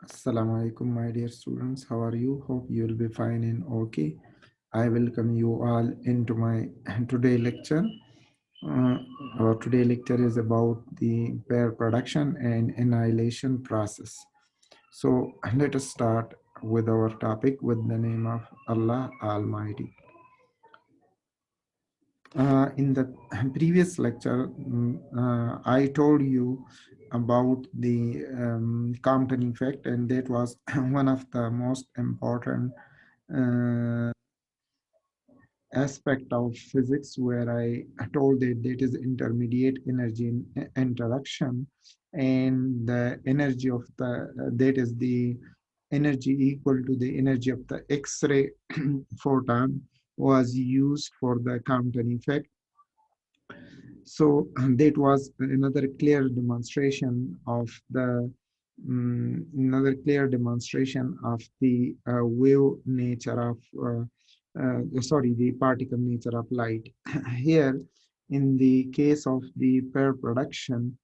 Assalamu alaikum, my dear students. How are you? Hope you will be fine and okay. I welcome you all into my today lecture. Uh, our today lecture is about the pair production and annihilation process. So let us start with our topic with the name of Allah Almighty. In the previous lecture, I told you about the Compton effect, and that was one of the most important uh, aspect of physics, where I told that is intermediate energy interaction, and the energy of the that is the energy equal to the energy of the X-ray photon was used for the Compton effect. So that was another clear demonstration of the wave nature of the particle nature of light. Here, in the case of the pair production.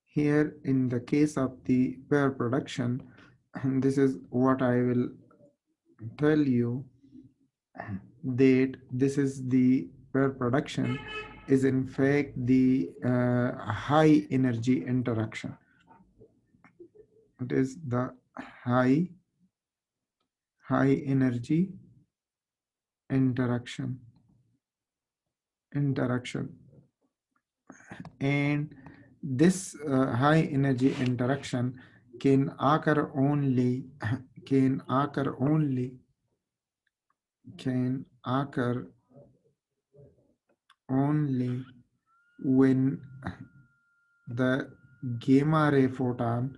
Here, in the case of the pair production, this is what I will tell you, that this is the pair production is in fact the high energy interaction. It is the high energy interaction interaction and this high energy interaction can occur only can occur only can occur only when the gamma ray photon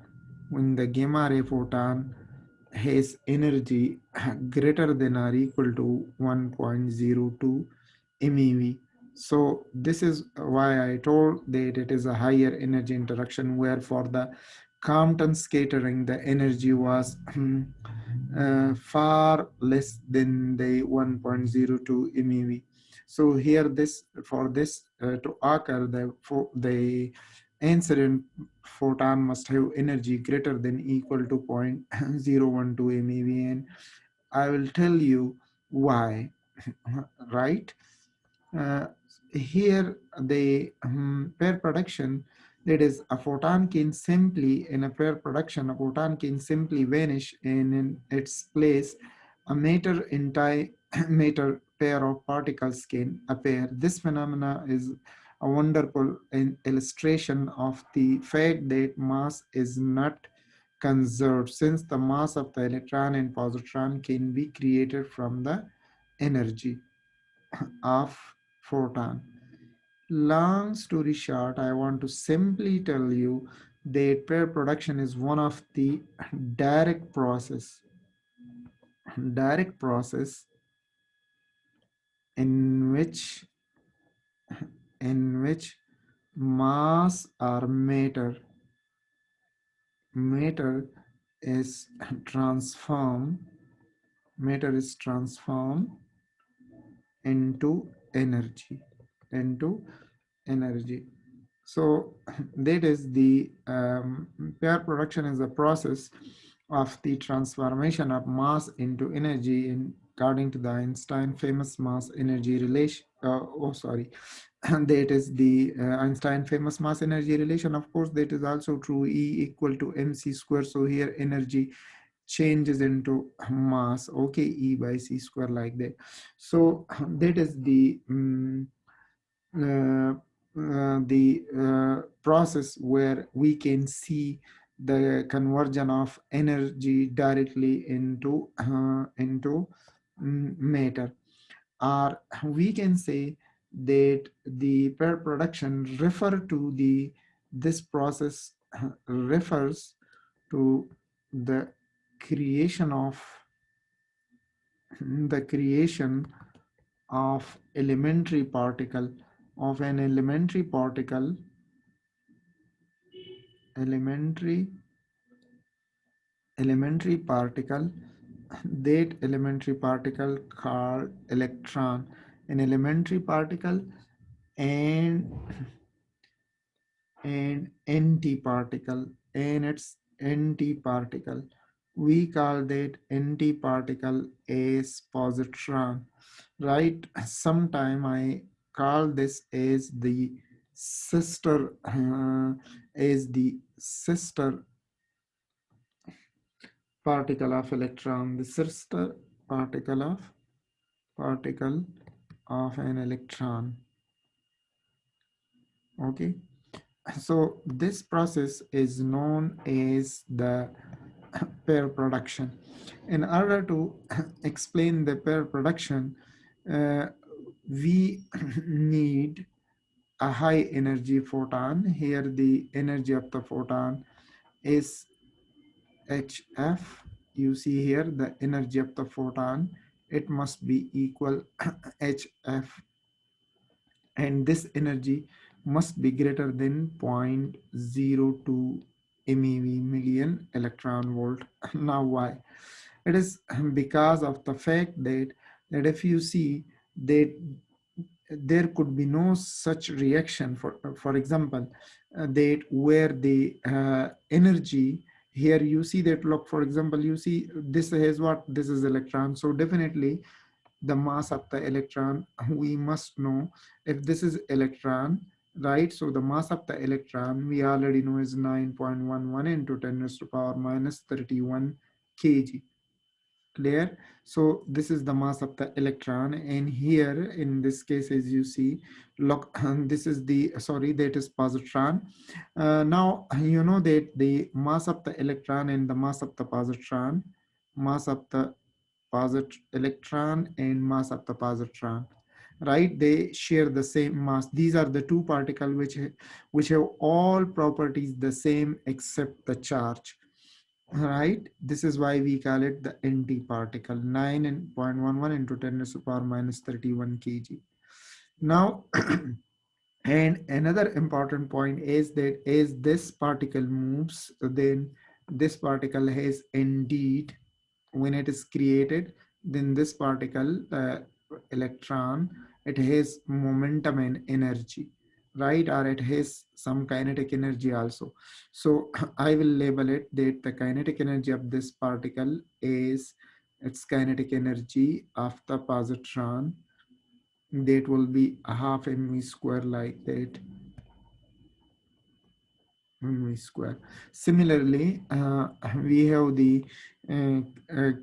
when the gamma ray photon has energy greater than or equal to 1.02 MeV. So this is why I told that it is a higher energy interaction, where for the Compton scattering the energy was far less than the 1.02 MeV. So here this for this to occur, the incident photon must have energy greater than equal to 0.012 MeV, and I will tell you why. Right? Uh, Here the pair production, that is a photon can simply in a pair production a photon can simply vanish, and in its place a matter entire matter pair of particles can appear. This phenomena is a wonderful illustration of the fact that mass is not conserved, since the mass of the electron and positron can be created from the energy of photon. Long story short, I want to simply tell you that pair production is one of the direct process, direct process in which in which mass or matter is transformed matter is transformed into energy into energy. So that is the pair production is a process of the transformation of mass into energy in according to the Einstein famous mass energy relation. That is the Einstein famous mass energy relation. Of course, that is also true. E equal to mc square. So here energy changes into mass. Okay, E by c square, like that. So that is uh, the process where we can see the conversion of energy directly into matter, or we can say that the pair production refer to the this process refers to the creation of the creation of elementary particle of an elementary elementary particle, that elementary particle called electron, an elementary particle, and and antiparticle, and its antiparticle. We call that antiparticle as positron, right? Sometime I call this as the sister, as the sister particle of electron, the sister particle of particle of an electron. Okay, so this process is known as the pair production. In order to explain the pair production, uh, we need a high energy photon. Here the energy of the photon is HF. You see here the energy of the photon, it must be equal HF, and this energy must be greater than 0.02 MeV, million electron volt. Now why? It is because of the fact that if you see that there could be no such reaction, for example, that where the energy, here you see that, look, for example, you see this is what, this is electron, so definitely the mass of the electron, we must know if this is electron, right? So the mass of the electron we already know is 9.11 into 10 raised to power minus 31 kg. Clear? So this is the mass of the electron, and here in this case, as you see, look, this is the, sorry, that is positron. Now you know that the mass of the electron and the mass of the positron, mass of the electron and mass of the positron, right, they share the same mass. These are the two particles which have all properties the same except the charge, right? This is why we call it the antiparticle. 9.11 into 10 raised to power minus 31 kg. Now and another important point is that as this particle moves, then this particle has indeed, when it is created, then this particle, electron, it has momentum and energy, right? Or it has some kinetic energy also. So I will label it that the kinetic energy of this particle is its kinetic energy of the positron, that will be a half mv square, like that, mv square. Similarly, we have the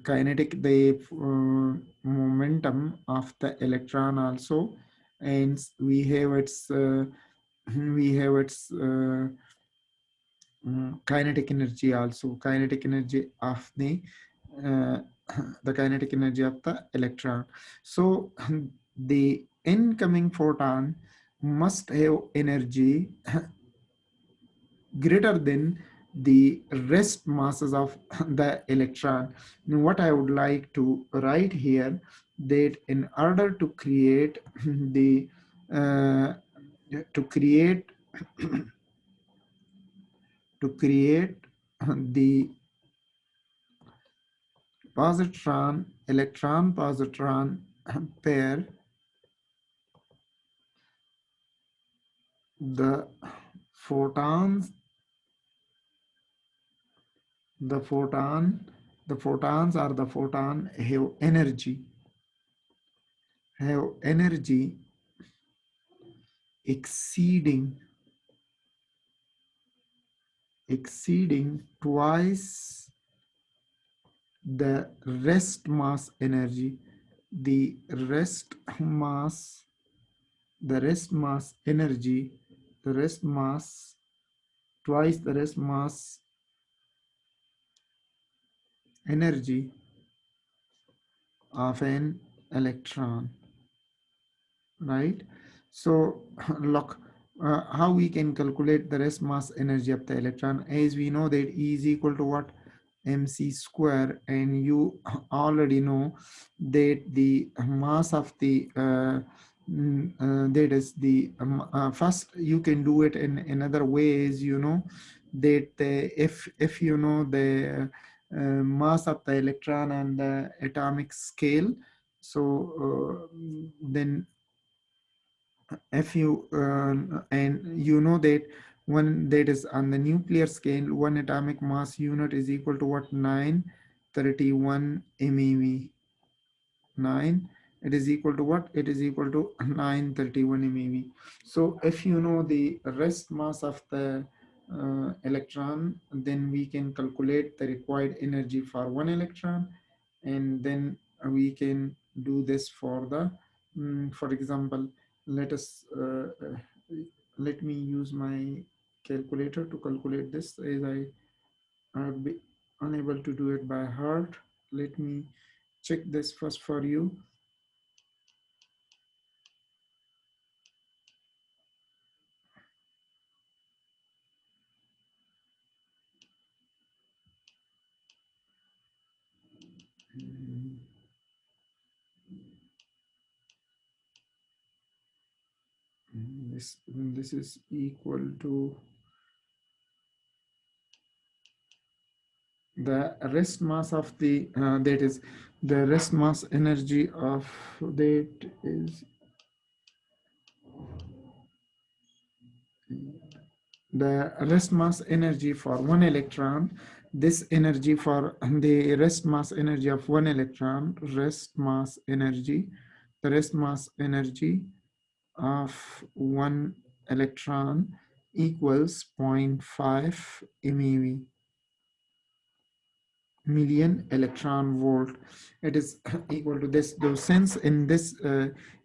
kinetic, the momentum of the electron also, and we have its we have its kinetic energy also, kinetic energy of uh, the kinetic energy of the electron. So the incoming photon must have energy greater than the rest masses of the electron. Now, what I would like to write here, that in order to create the uh, to create to create the positron electron positron pair, the photons the photon the photons or the photon have energy exceeding twice the rest mass energy, the rest mass rest mass energy, the rest mass twice the rest mass energy of an electron, right? So look, how we can calculate the rest mass energy of the electron, as we know that E is equal to what, mc square, and you already know that the mass of the that is the first you can do it in another ways, you know, that if you know the mass of the electron and the atomic scale, so then if you and you know that One, that is on the nuclear scale, one atomic mass unit is equal to what? 931 MeV. 9, it is equal to what? It is equal to 931 MeV. So if you know the rest mass of the electron, then we can calculate the required energy for one electron, and then we can do this for the for example, let us let me use my calculator to calculate this, as I would be unable to do it by heart. Let me check this first for you. Mm, this is equal to the rest mass of the that is the rest mass energy of that is the rest mass energy for one electron. This energy for the rest mass energy of one electron, rest mass energy, the rest mass energy of one electron equals zero point 0.5 MeV, million electron volt. It is equal to this. Though since in this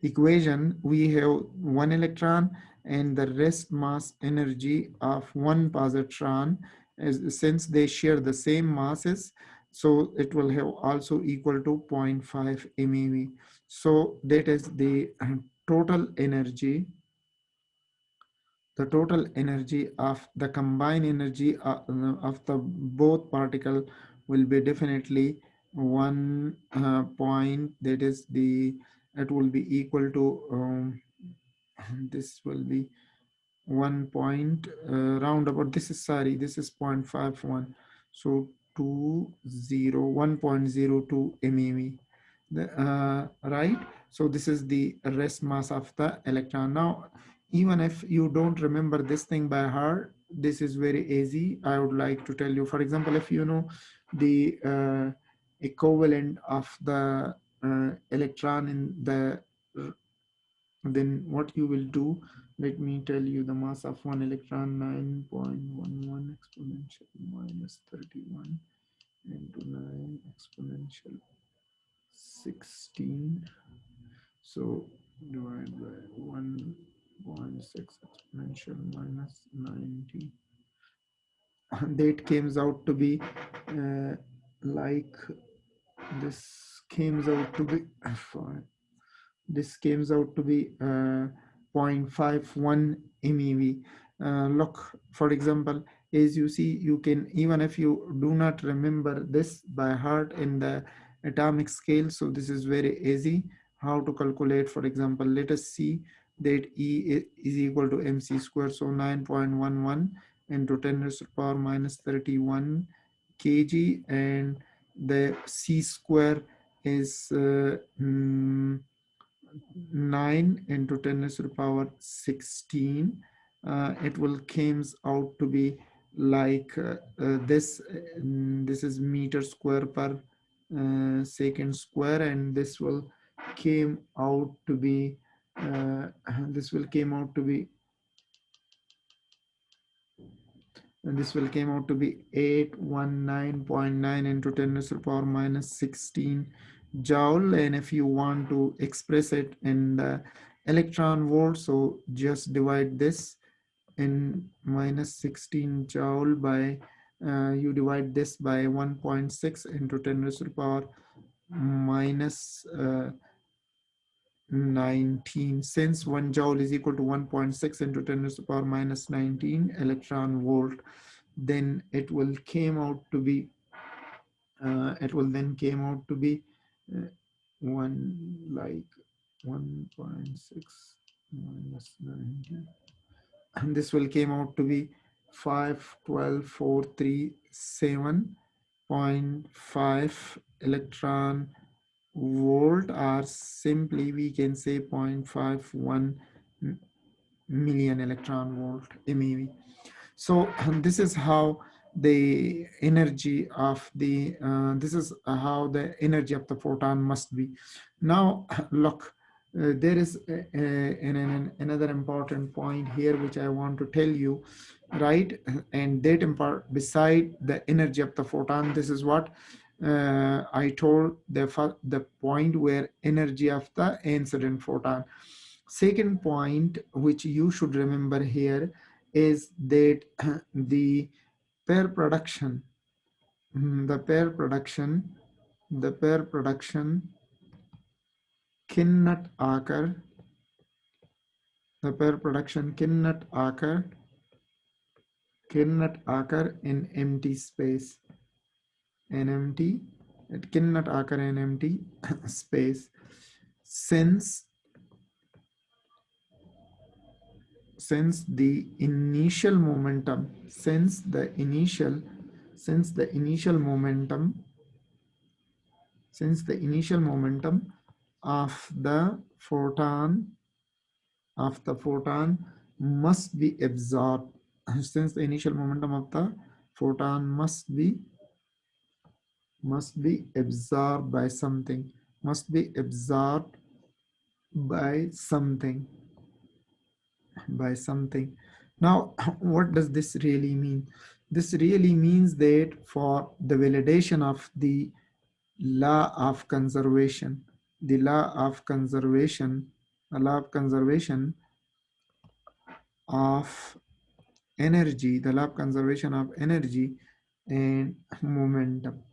equation we have one electron and the rest mass energy of one positron, is since they share the same masses, so it will have also equal to 0.5 MeV. So that is the total energy, the total energy of the combined energy of the both particle will be definitely one point, that is the, it will be equal to this will be 1 point round about, this is, sorry, this is 0.51, so 1.02 MeV, right? So this is the rest mass of the electron. Now, even if you don't remember this thing by heart, this is very easy. I would like to tell you, for example, if you know the equivalent of the electron in the, then what you will do, let me tell you the mass of one electron: 9.11 exponential minus 31 into 9 exponential 16, so divided by 1.6 exponential minus 90. That comes out to be like, this comes out to be this comes out to be 0.51 MeV. Look, for example, as you see, you can, even if you do not remember this by heart in the atomic scale, so this is very easy how to calculate. For example, let us see that E is equal to mc square, so 9.11 into 10 raised to the power minus 31 kg, and the c square is 9 into 10 raised to the power 16. It will comes out to be like this. This is meter square per second square, and this will came out to be this will came out to be and this will came out to be 819.9 into 10 raised to the power minus 16 joule. And if you want to express it in the electron volt, so just divide this in minus 16 joule by you divide this by 1.6 into 10 raised to the power minus 19. Since 1 joule is equal to 1.6 into 10 raised to the power minus 19 electron volt, then it will came out to be it will then came out to be one like 1.6 minus 90, and this will came out to be 512,437.5 electron volt, or simply we can say 0.51 million electron volt MeV. So this is how the energy of the this is how the energy of the photon must be. Now look, there is another important point here which I want to tell you, right? And that part beside the energy of the photon, this is what I told the point where energy of the incident photon. Second point which you should remember here is that the pair production, the pair production, the pair production cannot occur, the pair production cannot occur in empty space, in empty, it cannot occur in empty space, since the initial momentum, since the initial momentum of the photon must be absorbed, since the initial momentum of the photon must be absorbed by something, must be absorbed by something, by something. Now what does this really mean? This really means that for the validation of the law of conservation, the law of conservation, a law of conservation of energy, the law of conservation of energy and momentum,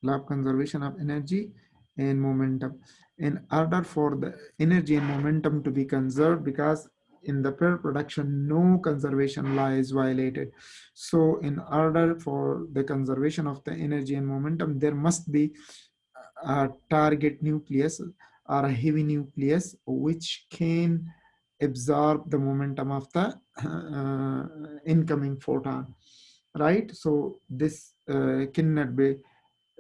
law of conservation of energy and momentum. In order for the energy and momentum to be conserved, because in the pair production no conservation law is violated, so in order for the conservation of the energy and momentum, there must be a target nucleus or a heavy nucleus which can absorb the momentum of the incoming photon, right? So this cannot be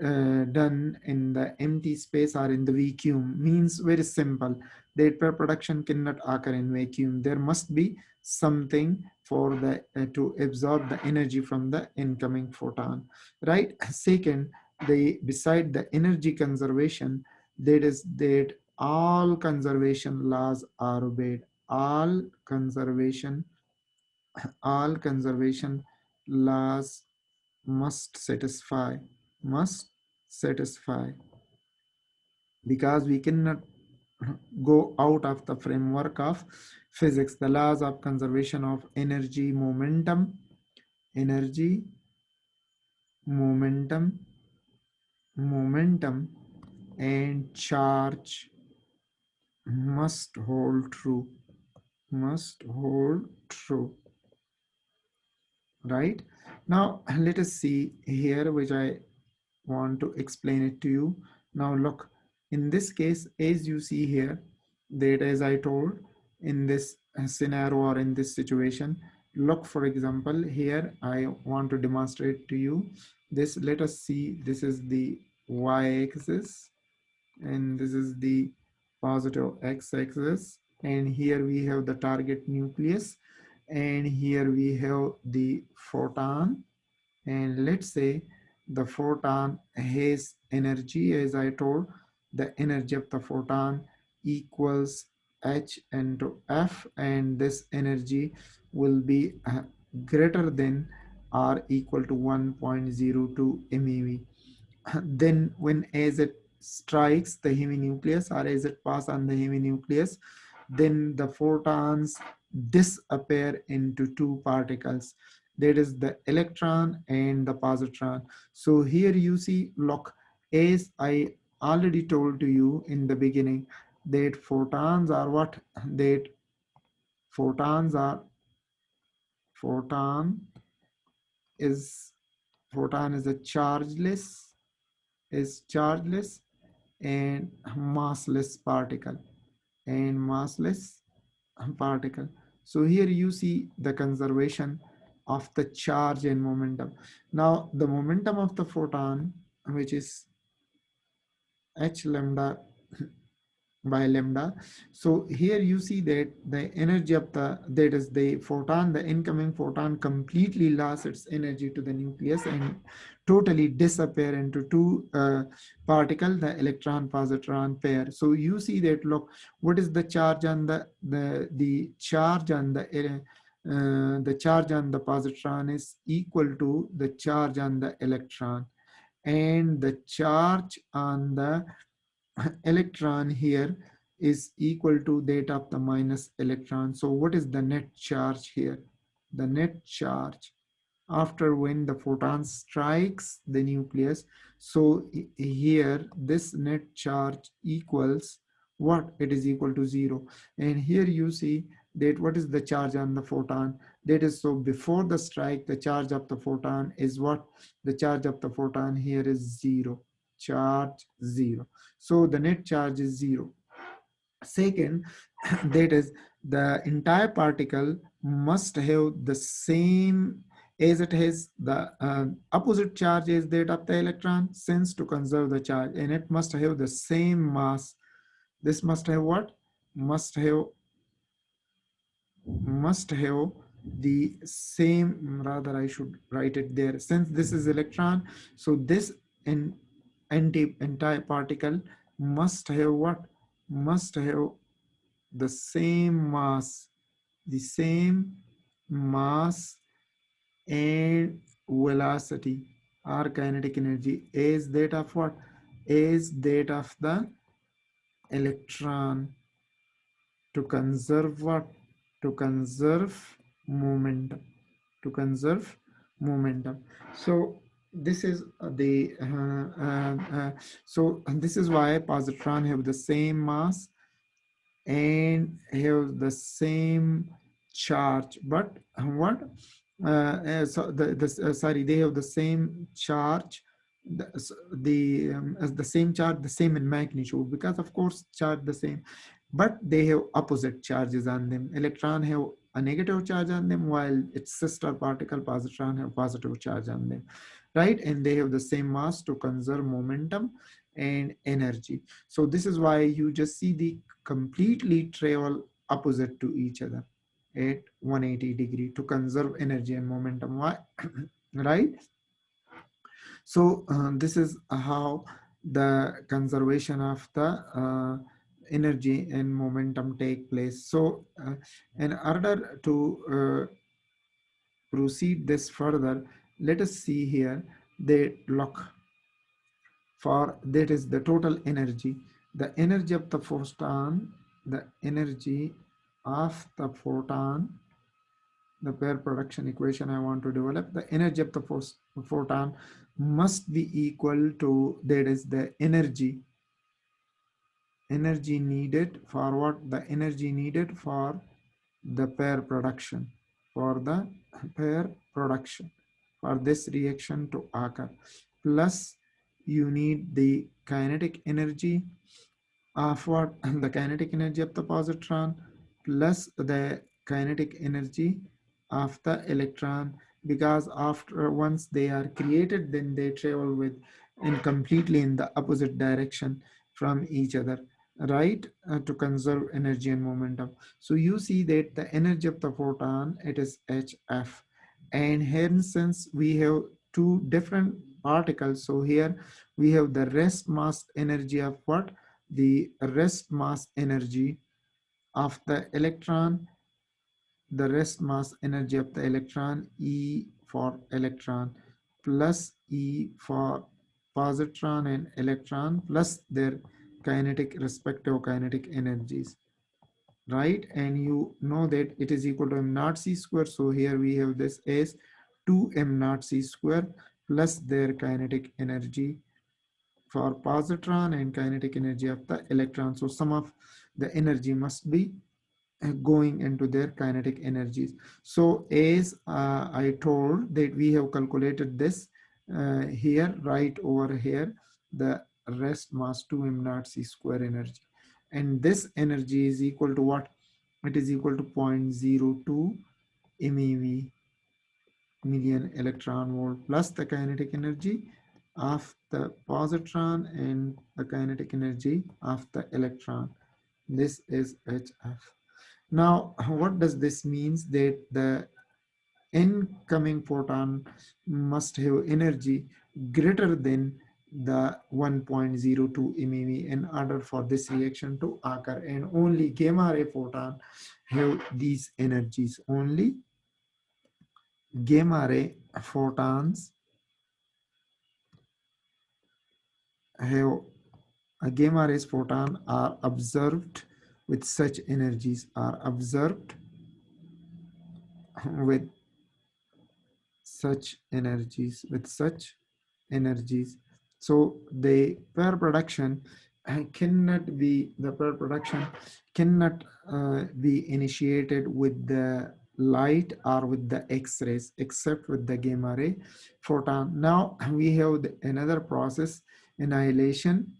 done in the empty space or in the vacuum. Means very simple, the pair production cannot occur in vacuum. There must be something for the to absorb the energy from the incoming photon, right? Second, the beside the energy conservation, that is that all conservation laws are obeyed, all conservation laws must satisfy, because we cannot go out of the framework of physics, the laws of conservation of energy, energy momentum momentum and charge must hold true, must hold true, right? Now let us see here, which I want to explain it to you. Now look, in this case, as you see here, that as I told, in this scenario or in this situation, look, for example, here I want to demonstrate to you this. Let us see, this is the y-axis and this is the positive x-axis, and here we have the target nucleus, and here we have the photon, and let's say the photon has energy, as I told, the energy of the photon equals h into f, and this energy will be greater than or equal to 1.02 MeV. Then when as it strikes the heminucleus or as it passes on the heminucleus, then the photons disappear into two particles, that is the electron and the positron. So here you see, look, as I already told to you in the beginning, that photons are what? That photons are, photon is, photon is a chargeless and massless particle, and massless particle. So here you see the conservation of the charge and momentum. Now the momentum of the photon, which is h lambda by lambda. So here you see that the energy of that is the photon, the incoming photon completely lost its energy to the nucleus and totally disappear into two particle, the electron positron pair. So you see that, look, what is the charge on the charge on the charge on the positron is equal to the charge on the electron, and the charge on the electron here is equal to that of the minus electron. So what is the net charge here? The net charge after when the photon strikes the nucleus. So here this net charge equals what? It is equal to 0. And here you see that what is the charge on the photon? That is, so before the strike, the charge of the photon is what? The charge of the photon here is 0. Charge 0. So the net charge is 0. Second, that is, the entire particle must have the same, as it has the opposite charge as that of the electron, since to conserve the charge, and it must have the same mass. This must have what? Must have the same, rather I should write it there, since this is electron. So this in entire particle must have what? Must have the same mass, the same mass and velocity or kinetic energy as that of what? As that of the electron, to conserve what? To conserve momentum. To conserve momentum. So this is so this is why positron have the same mass and have the same charge, but what so sorry, they have the same charge, as the same charge, the same in magnitude, because of course charge the same, but they have opposite charges on them. Electron have a negative charge on them, while its sister particle positron have positive charge on them, right? And they have the same mass to conserve momentum and energy. So this is why you just see the completely travel opposite to each other at 180 degree to conserve energy and momentum. Why? Right? So this is how the conservation of the energy and momentum take place. So in order to proceed this further, let us see here the look for that is the total energy. The energy of the photon, the energy of the photon, the pair production equation I want to develop, the energy of the photon must be equal to, that is the energy needed for what? The energy needed for the pair production, for the pair production, for this reaction to occur, plus you need the kinetic energy of what? The kinetic energy of the positron plus the kinetic energy of the electron, because after once they are created, then they travel with in completely in the opposite direction from each other, right? To conserve energy and momentum. So you see that the energy of the photon, it is hf, and hence since we have two different particles, so here we have the rest mass energy of what? The rest mass energy of the electron, the rest mass energy of the electron, E for electron, plus E for positron and electron, plus their respective kinetic energies, right? And you know that it is equal to m naught c square. So here we have this as 2 m naught c square plus their kinetic energy for positron and kinetic energy of the electron. So sum of the energy must be going into their kinetic energies. So as I told that we have calculated this here, right over here, the rest mass 2 m naught c square energy. And this energy is equal to what? It is equal to 0.02 MeV, million electron volt, plus the kinetic energy of the positron and the kinetic energy of the electron. This is HF. Now, what does this means? That the incoming photon must have energy greater than the 1.02 MeV in order for this reaction to occur, and only gamma ray photon have these energies. Only gamma ray photons have gamma rays photon are observed with such energies, are observed with such energies. So the pair production cannot be initiated with the light or with the X-rays, except with the gamma ray photon. Now we have another process, annihilation.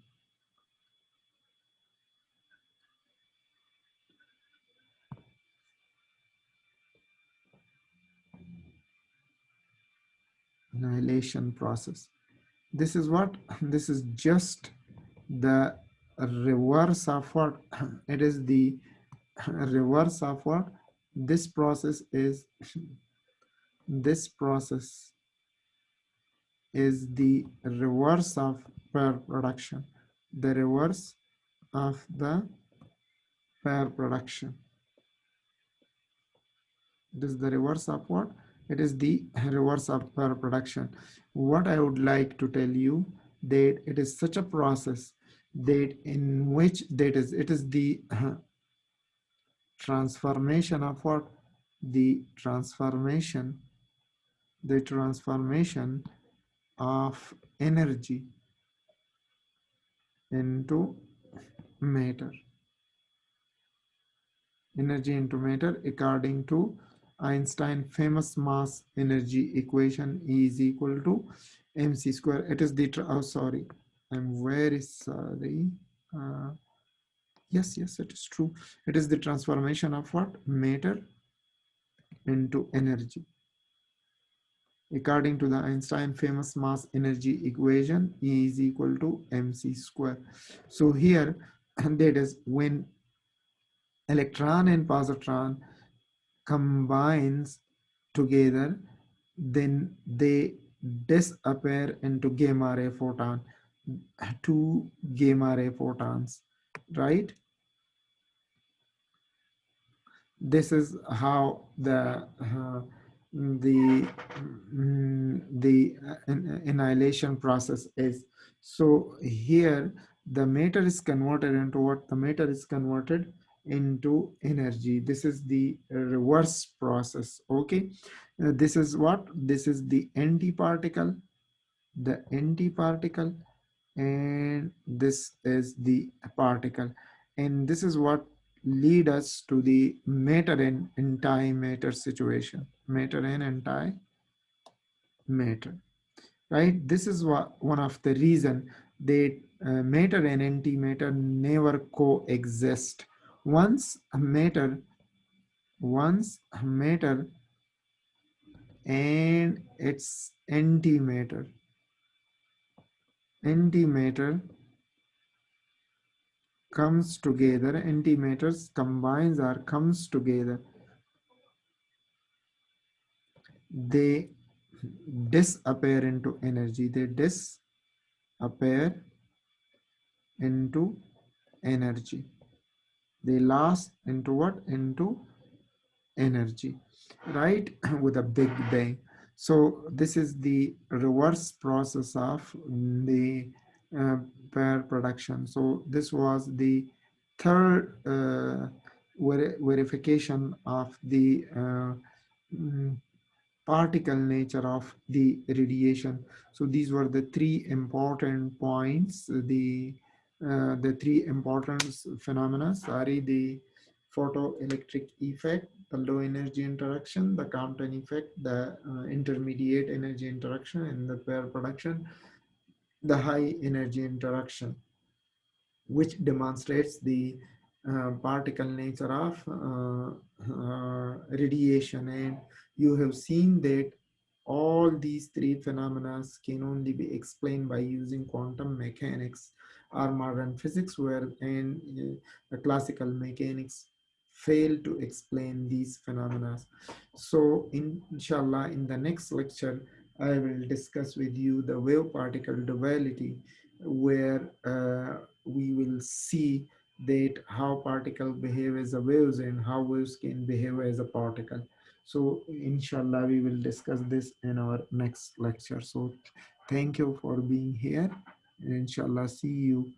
Annihilation process. This is what? This is just the reverse of what? It is the reverse of what? This process is this process is the reverse of pair production. The reverse of the pair production. It is the reverse of what? It is the reverse of pair production. What I would like to tell you, that it is such a process that in which that is it is the transformation of what? The transformation of energy into matter. Energy into matter according to Einstein famous mass energy equation, E is equal to mc square. It is the oh sorry, I'm very sorry. uh, yes, it is true. It is the transformation of what? Matter into energy according to the Einstein famous mass energy equation, E is equal to mc square. So here that is when electron and positron combines together, then they disappear into gamma ray photon, two gamma ray photons, right? This is how the annihilation process is. So here the matter is converted into what? The matter is converted into energy. This is the reverse process. Okay, this is what? This is the antiparticle, and this is the particle, and this is what lead us to the matter and antimatter situation. Matter and antimatter, right? This is what one of the reason that matter and antimatter never coexist. Once a matter and its antimatter comes together, antimatters combines or comes together, they disappear into energy. They disappear into energy. They last into what? Into energy, right? With a big bang. So this is the reverse process of the pair production. So this was the third verification of the mm, particle nature of the radiation. So these were the three important points, the three important phenomena, sorry, the photoelectric effect, the low energy interaction, the Compton effect, the intermediate energy interaction, and the pair production, the high energy interaction, which demonstrates the particle nature of radiation. And you have seen that all these three phenomena can only be explained by using quantum mechanics. or modern physics, where in the classical mechanics fail to explain these phenomena. So, inshallah, in the next lecture, I will discuss with you the wave particle duality, where we will see that how particle behave as a waves and how waves can behave as a particle. So, inshallah, we will discuss this in our next lecture. So, thank you for being here. Inshallah, see you